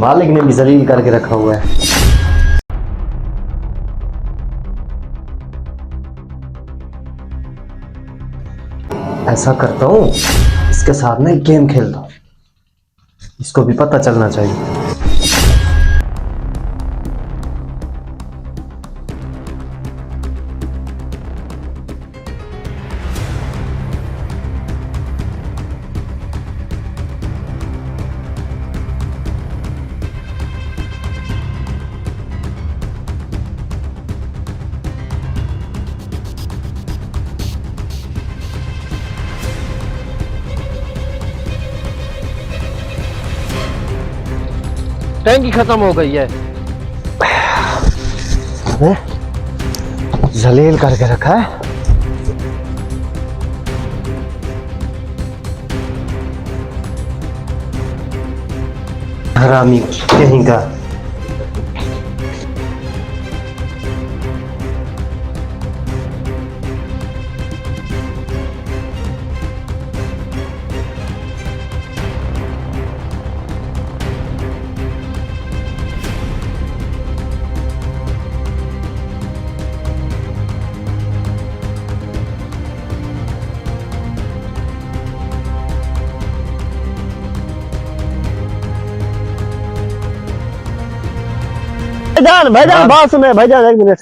मालिक ने भी जलील करके रखा हुआ है। ऐसा करता हूँ, इसके साथ ना एक गेम खेलता हूँ, इसको भी पता चलना चाहिए। टैंकी खत्म हो गई है। जलील करके रखा है। हरामी कहीं का। भाईजान बात सुने भाईजान, एक मिनट।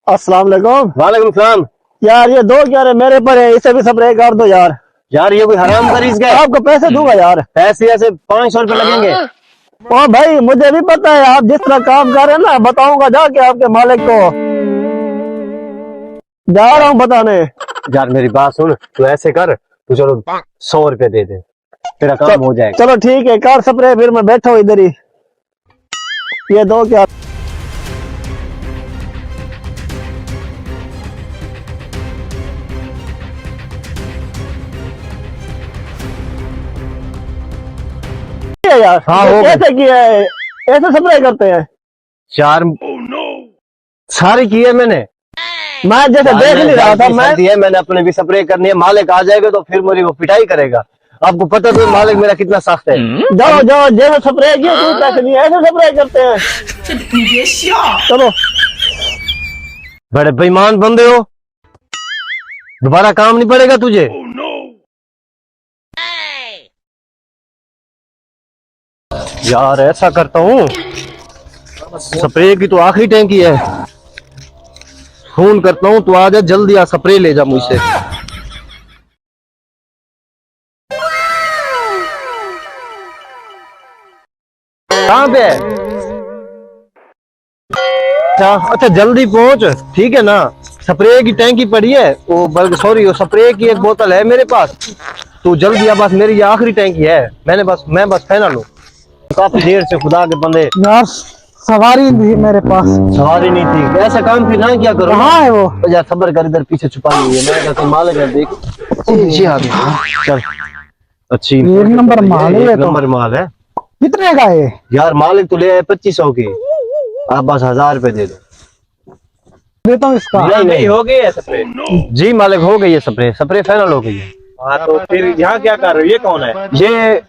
अस्सलाम वालेकुम। वालेकुम सलाम। यार ये दो क्या मेरे पर है, इसे भी स्प्रे कर दो यार। यार ये कोई हराम खरीद गए? आपको पैसे दूंगा यार। पैसे ऐसे 500 रुपए लगेंगे। ओ भाई मुझे भी पता है, आप जिस तरह काम कर रहे हैं ना, बताऊंगा जाके आपके मालिक को, जा रहा हूँ बताने। यार मेरी बात सुन, तू ऐसे कर, तू चलो 100 रुपए दे दे, तेरा काम हो जाएगा। चलो ठीक है, कार स्प्रे, फिर मैं बैठा हूँ इधर ही। ये दो क्या यार? हाँ, ये हो गया। कैसे किया है? ऐसे स्प्रे करते हैं? चार सारी की है मैंने। मैं जैसे देख नहीं रहा था। मैंने अपने भी स्प्रे करनी है। मालिक आ जाएगा तो फिर मेरी वो पिटाई करेगा। आपको पता तो मालिक मेरा कितना सख्त है। जाओ जाओ, जैसे स्प्रे किया कोई पैसे नहीं, ऐसे स्प्रे करते हैं। चलो। बड़े बेईमान बंदे हो, दोबारा काम नहीं पड़ेगा तुझे। यार ऐसा करता हूँ, स्प्रे की तो आखिरी टैंकी है, फोन करता हूँ, तू आ जा जल्दी, आ स्प्रे ले जा मुझसे। कहाँ पे है? अच्छा जल्दी पहुंच, ठीक है ना। स्प्रे की टैंकी पड़ी है, वो बल्कि सॉरी, वो स्प्रे की एक बोतल है मेरे पास। तू जल्दी आ, बस मेरी ये आखिरी टैंकी है। मैं बस फाइनल हूँ। काफी देर से खुदा के बंदे। यार सवारी थी मेरे पास। सवारी नहीं थी, ऐसा काम फिर ना क्या करो। कहाँ है वो? यार सब्र कर, इधर पीछे छुपा हुई है। मैं कहता हूँ मालिक है, देख पीछे आ गया। चल अच्छी एक नंबर माल है, एक नंबर माल है। कितने का है यार मालिक तो ले आए 2500 के, आप बस 1000 रुपए दे दो। देता हूँ इसका। नहीं हो गई है स्प्रे। जी मालिक हो गई है स्प्रे, स्प्रे फाइनल हो गई है। हाँ तो फिर यहाँ क्या कर रहे हो? ये कौन है? ये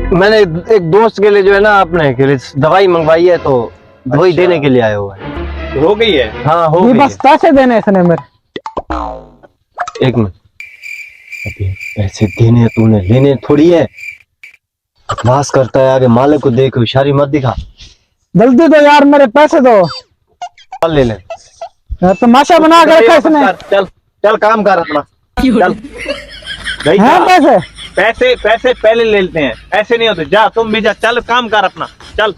मैंने एक दोस्त के लिए जो है ना, अपने के लिए दवाई मंगवाई है, तो दवाई देने के लिए आया हुआ है। हो गई है? हाँ हो ये गई बस पैसे देने इसने मेरे। है। एक मिनट, अभी पैसे देने हैं, तूने लेने थोड़ी है। बकवास करता है, आगे मालिक को देख, होशियारी मत दिखा। जल्दी दो यार, मेरे पैसे दो। चल ले ले। यार तमाशा बना के रखा इसने। चल चल काम कर अपना, चल। नहीं हैं पैसे? पैसे पैसे पहले ले लेते हैं, ऐसे नहीं होते। जा तुम भी जा, चल काम कर अपना, चल।